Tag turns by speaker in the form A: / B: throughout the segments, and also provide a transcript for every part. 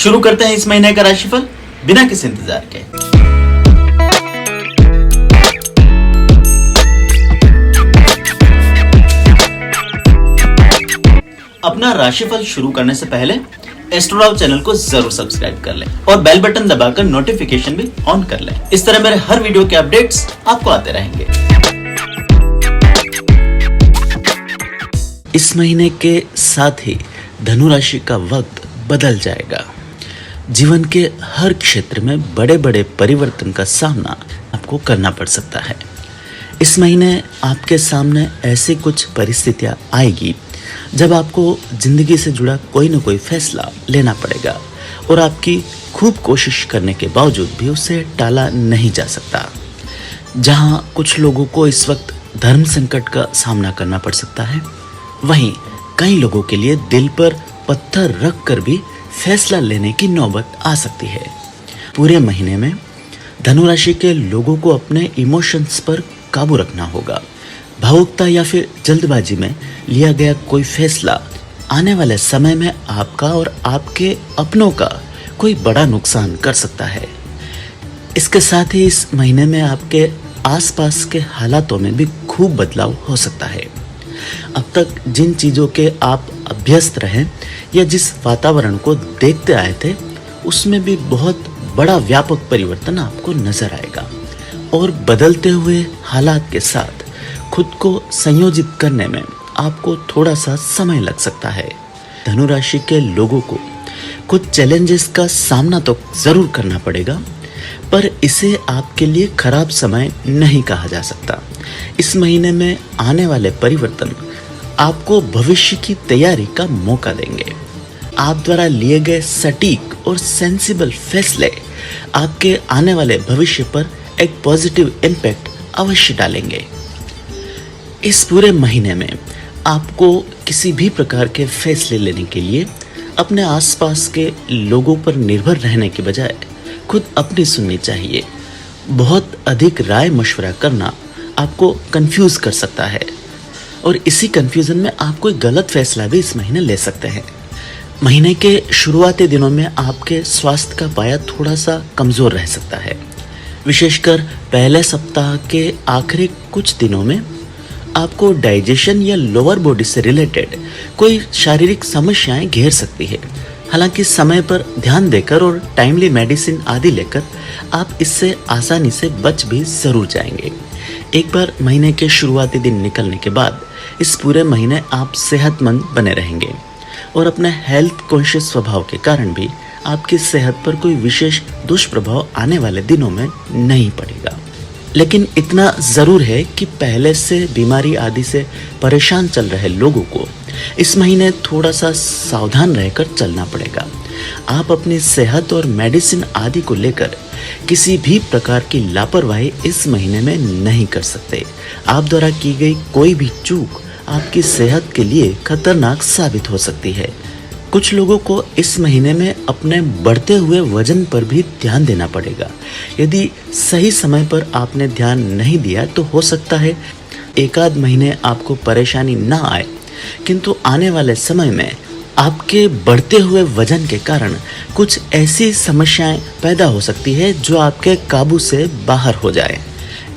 A: शुरू करते हैं इस महीने का राशिफल बिना किसी इंतजार के। अपना राशिफल शुरू करने से पहले एस्ट्रोलॉग चैनल को जरूर सब्सक्राइब कर लें और बेल बटन दबाकर नोटिफिकेशन भी ऑन कर लें। इस तरह मेरे हर वीडियो के अपडेट्स आपको आते रहेंगे। इस महीने के साथ ही धनु राशि का वक्त बदल जाएगा। जीवन के हर क्षेत्र में बड़े बड़े परिवर्तन का सामना आपको करना पड़ सकता है। इस महीने आपके सामने ऐसी कुछ परिस्थितियां आएगी जब आपको जिंदगी से जुड़ा कोई न कोई फैसला लेना पड़ेगा और आपकी खूब कोशिश करने के बावजूद भी उसे टाला नहीं जा सकता। जहां कुछ लोगों को इस वक्त धर्म संकट का सामना करना पड़ सकता है, वहीं कई लोगों के लिए दिल पर पत्थर रख कर भी फैसला लेने की नौबत आ सकती है। पूरे महीने में धनु राशि के लोगों को अपने इमोशंस पर काबू रखना होगा। भावुकता या फिर जल्दबाजी में लिया गया कोई फैसला आने वाले समय में आपका और आपके अपनों का कोई बड़ा नुकसान कर सकता है। इसके साथ ही इस महीने में आपके आसपास के हालातों में भी खूब बदलाव हो सकता है। अब तक जिन चीज़ों के आप अभ्यस्त रहे या जिस वातावरण को देखते आए थे, उसमें भी बहुत बड़ा व्यापक परिवर्तन आपको नजर आएगा और बदलते हुए हालात के साथ खुद को संयोजित करने में आपको थोड़ा सा समय लग सकता है। धनु राशि के लोगों को कुछ चैलेंजेस का सामना तो जरूर करना पड़ेगा, पर इसे आपके लिए खराब समय नहीं कहा जा सकता। इस महीने में आने वाले परिवर्तन आपको भविष्य की तैयारी का मौका देंगे। आप द्वारा लिए गए सटीक और सेंसिबल फैसले आपके आने वाले भविष्य पर एक पॉजिटिव इम्पैक्ट अवश्य डालेंगे। इस पूरे महीने में आपको किसी भी प्रकार के फैसले लेने के लिए अपने आसपास के लोगों पर निर्भर रहने के बजाय खुद अपनी सुननी चाहिए। बहुत अधिक राय मशवरा करना आपको कंफ्यूज कर सकता है और इसी कंफ्यूजन में आप कोई गलत फैसला भी इस महीने ले सकते हैं। महीने के शुरुआती दिनों में आपके स्वास्थ्य का पाया थोड़ा सा कमजोर रह सकता है। विशेषकर पहले सप्ताह के आखिरी कुछ दिनों में आपको डाइजेशन या लोअर बॉडी से रिलेटेड कोई शारीरिक समस्याएं घेर सकती है। हालांकि समय पर ध्यान देकर और टाइमली मेडिसिन आदि लेकर आप इससे आसानी से बच भी जरूर जाएंगे। एक बार महीने के शुरुआती दिन निकलने के बाद इस पूरे महीने आप सेहतमंद बने रहेंगे और अपने हेल्थ कॉन्शियस स्वभाव के कारण भी आपकी सेहत पर कोई विशेष दुष्प्रभाव आने वाले दिनों में नहीं पड़ेगा। लेकिन इतना जरूर है कि पहले से बीमारी आदि से परेशान चल रहे लोगों को इस महीने थोड़ा सा सावधान रहकर चलना पड़ेगा। आप अपनी सेहत और मेडिसिन आदि को लेकर किसी भी प्रकार की लापरवाही इस महीने में नहीं कर सकते। आप द्वारा की गई कोई भी चूक आपकी सेहत के लिए खतरनाक साबित हो सकती है। कुछ लोगों को इस महीने में अपने बढ़ते हुए वजन पर भी ध्यान देना पड़ेगा। यदि सही समय पर आपने ध्यान नहीं दिया तो हो सकता है एक आध महीने आपको परेशानी ना आए, किंतु आने वाले समय में आपके बढ़ते हुए वजन के कारण कुछ ऐसी समस्याएं पैदा हो सकती है जो आपके काबू से बाहर हो जाए।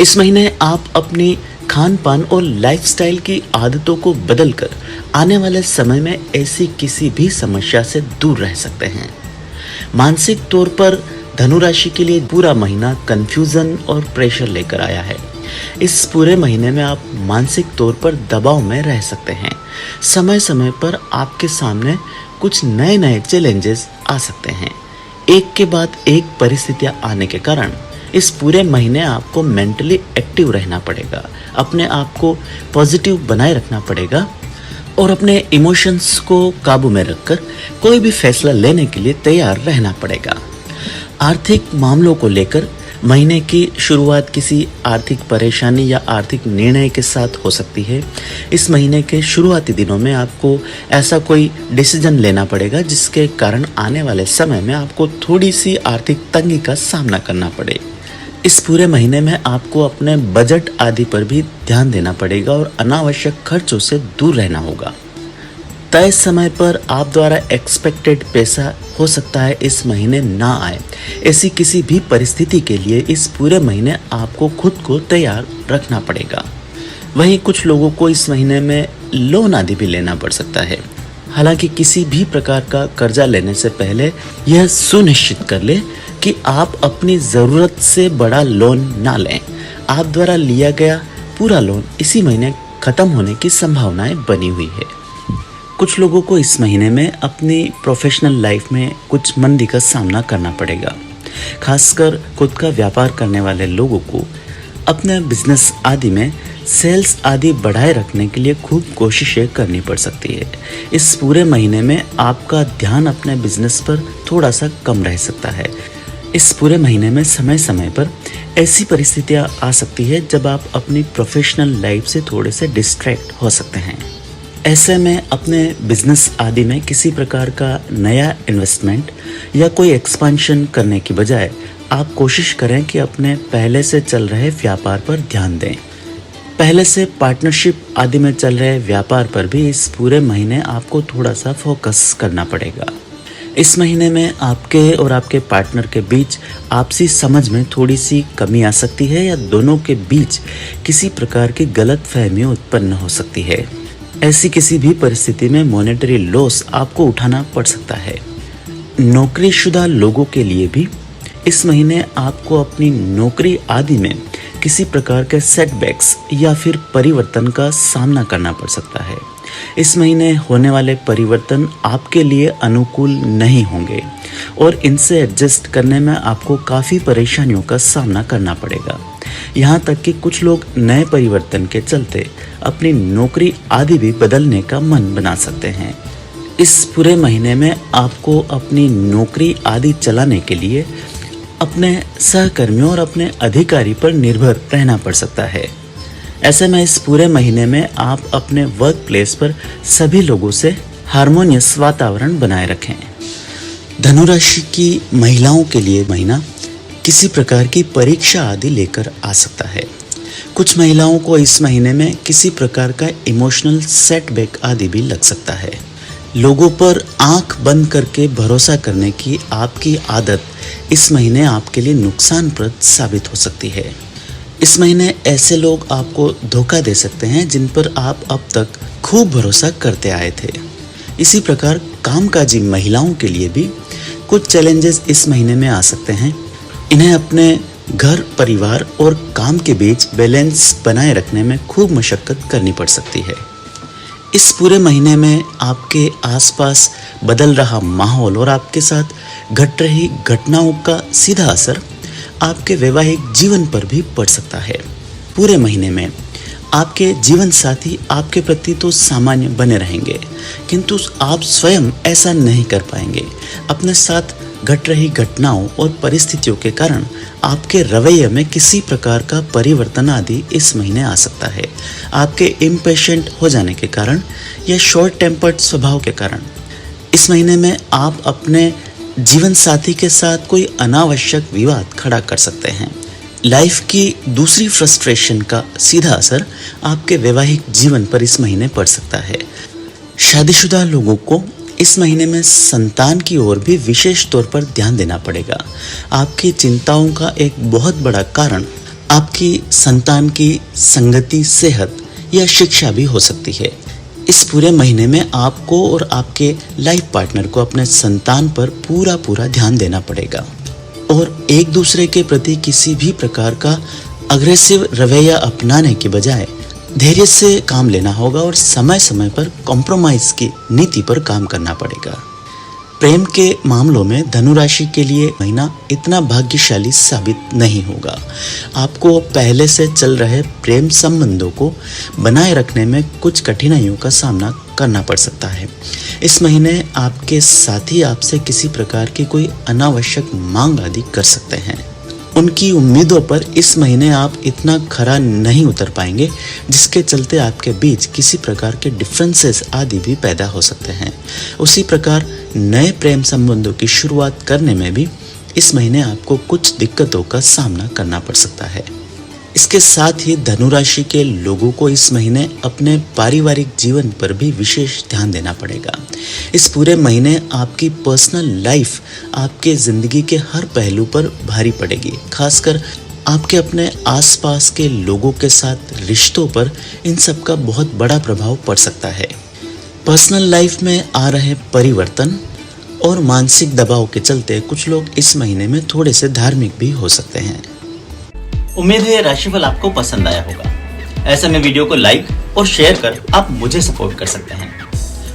A: इस महीने आप अपनी खान पान और लाइफस्टाइल की आदतों को बदलकर आने वाले समय में ऐसी किसी भी समस्या से दूर रह सकते हैं। मानसिक तौर पर धनु राशि के लिए पूरा महीना कंफ्यूजन और प्रेशर लेकर आया है। इस पूरे महीने में आप मानसिक तौर पर दबाव में रह सकते हैं। समय समय पर आपके सामने कुछ नए नए चैलेंजेस आ सकते हैं। एक के बाद एक परिस्थितियां आने के कारण इस पूरे महीने आपको मेंटली एक्टिव रहना पड़ेगा, अपने आप को पॉजिटिव बनाए रखना पड़ेगा और अपने इमोशंस को काबू में रखकर कोई भी फैसला लेने के लिए तैयार रहना पड़ेगा। आर्थिक मामलों को लेकर महीने की शुरुआत किसी आर्थिक परेशानी या आर्थिक निर्णय के साथ हो सकती है। इस महीने के शुरुआती दिनों में आपको ऐसा कोई डिसीजन लेना पड़ेगा जिसके कारण आने वाले समय में आपको थोड़ी सी आर्थिक तंगी का सामना करना पड़े। इस पूरे महीने में आपको अपने बजट आदि पर भी ध्यान देना पड़ेगा और अनावश्यक खर्चों से दूर रहना होगा। तय समय पर आप द्वारा एक्सपेक्टेड पैसा हो सकता है इस महीने ना आए। ऐसी किसी भी परिस्थिति के लिए इस पूरे महीने आपको खुद को तैयार रखना पड़ेगा। वहीं कुछ लोगों को इस महीने में लोन आदि भी लेना पड़ सकता है। हालांकि किसी भी प्रकार का कर्जा लेने से पहले यह सुनिश्चित कर ले कि आप अपनी ज़रूरत से बड़ा लोन ना लें। आप द्वारा लिया गया पूरा लोन इसी महीने खत्म होने की संभावनाएं बनी हुई है। कुछ लोगों को इस महीने में अपनी प्रोफेशनल लाइफ में कुछ मंदी का सामना करना पड़ेगा। खासकर खुद का व्यापार करने वाले लोगों को अपने बिजनेस आदि में सेल्स आदि बढ़ाए रखने के लिए खूब कोशिशें करनी पड़ सकती है। इस पूरे महीने में आपका ध्यान अपने बिजनेस पर थोड़ा सा कम रह सकता है। इस पूरे महीने में समय समय पर ऐसी परिस्थितियां आ सकती है जब आप अपनी प्रोफेशनल लाइफ से थोड़े से डिस्ट्रैक्ट हो सकते हैं। ऐसे में अपने बिजनेस आदि में किसी प्रकार का नया इन्वेस्टमेंट या कोई एक्सपेंशन करने की बजाय आप कोशिश करें कि अपने पहले से चल रहे व्यापार पर ध्यान दें। पहले से पार्टनरशिप आदि में चल रहे व्यापार पर भी इस पूरे महीने आपको थोड़ा सा फोकस करना पड़ेगा। इस महीने में आपके और आपके पार्टनर के बीच आपसी समझ में थोड़ी सी कमी आ सकती है या दोनों के बीच किसी प्रकार की गलतफहमी उत्पन्न हो सकती है। ऐसी किसी भी परिस्थिति में मॉनेटरी लॉस आपको उठाना पड़ सकता है। नौकरीशुदा लोगों के लिए भी इस महीने आपको अपनी नौकरी आदि में किसी प्रकार के सेटबैक्स या फिर परिवर्तन का सामना करना पड़ सकता है। इस महीने होने वाले परिवर्तन आपके लिए अनुकूल नहीं होंगे और इनसे एडजस्ट करने में आपको काफ़ी परेशानियों का सामना करना पड़ेगा। यहाँ तक कि कुछ लोग नए परिवर्तन के चलते अपनी नौकरी आदि भी बदलने का मन बना सकते हैं। इस पूरे महीने में आपको अपनी नौकरी आदि चलाने के लिए अपने सहकर्मियों और अपने अधिकारी पर निर्भर रहना पड़ सकता है। ऐसे में इस पूरे महीने में आप अपने वर्क प्लेस पर सभी लोगों से हार्मोनियस वातावरण बनाए रखें। धनुराशि की महिलाओं के लिए महीना किसी प्रकार की परीक्षा आदि लेकर आ सकता है। कुछ महिलाओं को इस महीने में किसी प्रकार का इमोशनल सेटबैक आदि भी लग सकता है। लोगों पर आंख बंद करके भरोसा करने की आपकी आदत इस महीने आपके लिए नुकसानप्रद साबित हो सकती है। इस महीने ऐसे लोग आपको धोखा दे सकते हैं जिन पर आप अब तक खूब भरोसा करते आए थे। इसी प्रकार कामकाजी महिलाओं के लिए भी कुछ चैलेंजेस इस महीने में आ सकते हैं। इन्हें अपने घर, परिवार और काम के बीच बैलेंस बनाए रखने में खूब मशक्कत करनी पड़ सकती है। इस पूरे महीने में आपके आसपास बदल रहा माहौल और आपके साथ घट रही घटनाओं का सीधा असर आपके वैवाहिक जीवन पर भी पड़ सकता है। पूरे महीने में आपके जीवन साथी आपके प्रति तो सामान्य बने रहेंगे, किंतु आप स्वयं ऐसा नहीं कर पाएंगे। अपने साथ घट रही घटनाओं और परिस्थितियों के कारण आपके रवैये में किसी प्रकार का परिवर्तन आदि इस महीने आ सकता है। आपके इम्पेशेंट हो जाने के कारण या शॉर्ट टेम्पर्ड स्वभाव के कारण इस महीने में आप अपने जीवन साथी के साथ कोई अनावश्यक विवाद खड़ा कर सकते हैं। लाइफ की दूसरी फ्रस्ट्रेशन का सीधा असर आपके वैवाहिक जीवन पर इस महीने पड़ सकता है। शादीशुदा लोगों को इस महीने में संतान की ओर भी विशेष तौर पर ध्यान देना पड़ेगा। आपकी चिंताओं का एक बहुत बड़ा कारण आपकी संतान की संगति, सेहत या शिक्षा भी हो सकती है। इस पूरे महीने में आपको और आपके लाइफ पार्टनर को अपने संतान पर पूरा ध्यान देना पड़ेगा और एक दूसरे के प्रति किसी भी प्रकार का अग्रेसिव रवैया अपनाने के बजाय धैर्य से काम लेना होगा और समय समय पर कॉम्प्रोमाइज की नीति पर काम करना पड़ेगा। प्रेम के मामलों में धनुराशि के लिए महीना इतना भाग्यशाली साबित नहीं होगा। आपको पहले से चल रहे प्रेम संबंधों को बनाए रखने में कुछ कठिनाइयों का सामना करना पड़ सकता है। इस महीने आपके साथी आपसे किसी प्रकार की कोई अनावश्यक मांग आदि कर सकते हैं। उनकी उम्मीदों पर इस महीने आप इतना खरा नहीं उतर पाएंगे, जिसके चलते आपके बीच किसी प्रकार के डिफरेंसेस आदि भी पैदा हो सकते हैं। उसी प्रकार नए प्रेम संबंधों की शुरुआत करने में भी इस महीने आपको कुछ दिक्कतों का सामना करना पड़ सकता है। इसके साथ ही धनु राशि के लोगों को इस महीने अपने पारिवारिक जीवन पर भी विशेष ध्यान देना पड़ेगा। इस पूरे महीने आपकी पर्सनल लाइफ आपके ज़िंदगी के हर पहलू पर भारी पड़ेगी। खासकर आपके अपने आसपास के लोगों के साथ रिश्तों पर इन सब का बहुत बड़ा प्रभाव पड़ सकता है। पर्सनल लाइफ में आ रहे परिवर्तन और मानसिक दबाव के चलते कुछ लोग इस महीने में थोड़े से धार्मिक भी हो सकते हैं।
B: उम्मीद है ये राशिफल आपको पसंद आया होगा। ऐसे में वीडियो को लाइक और शेयर कर आप मुझे सपोर्ट कर सकते हैं।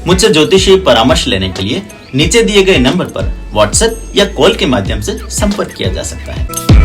B: मुझसे ज्योतिषीय परामर्श लेने के लिए नीचे दिए गए नंबर पर व्हाट्सएप या कॉल के माध्यम से संपर्क किया जा सकता है।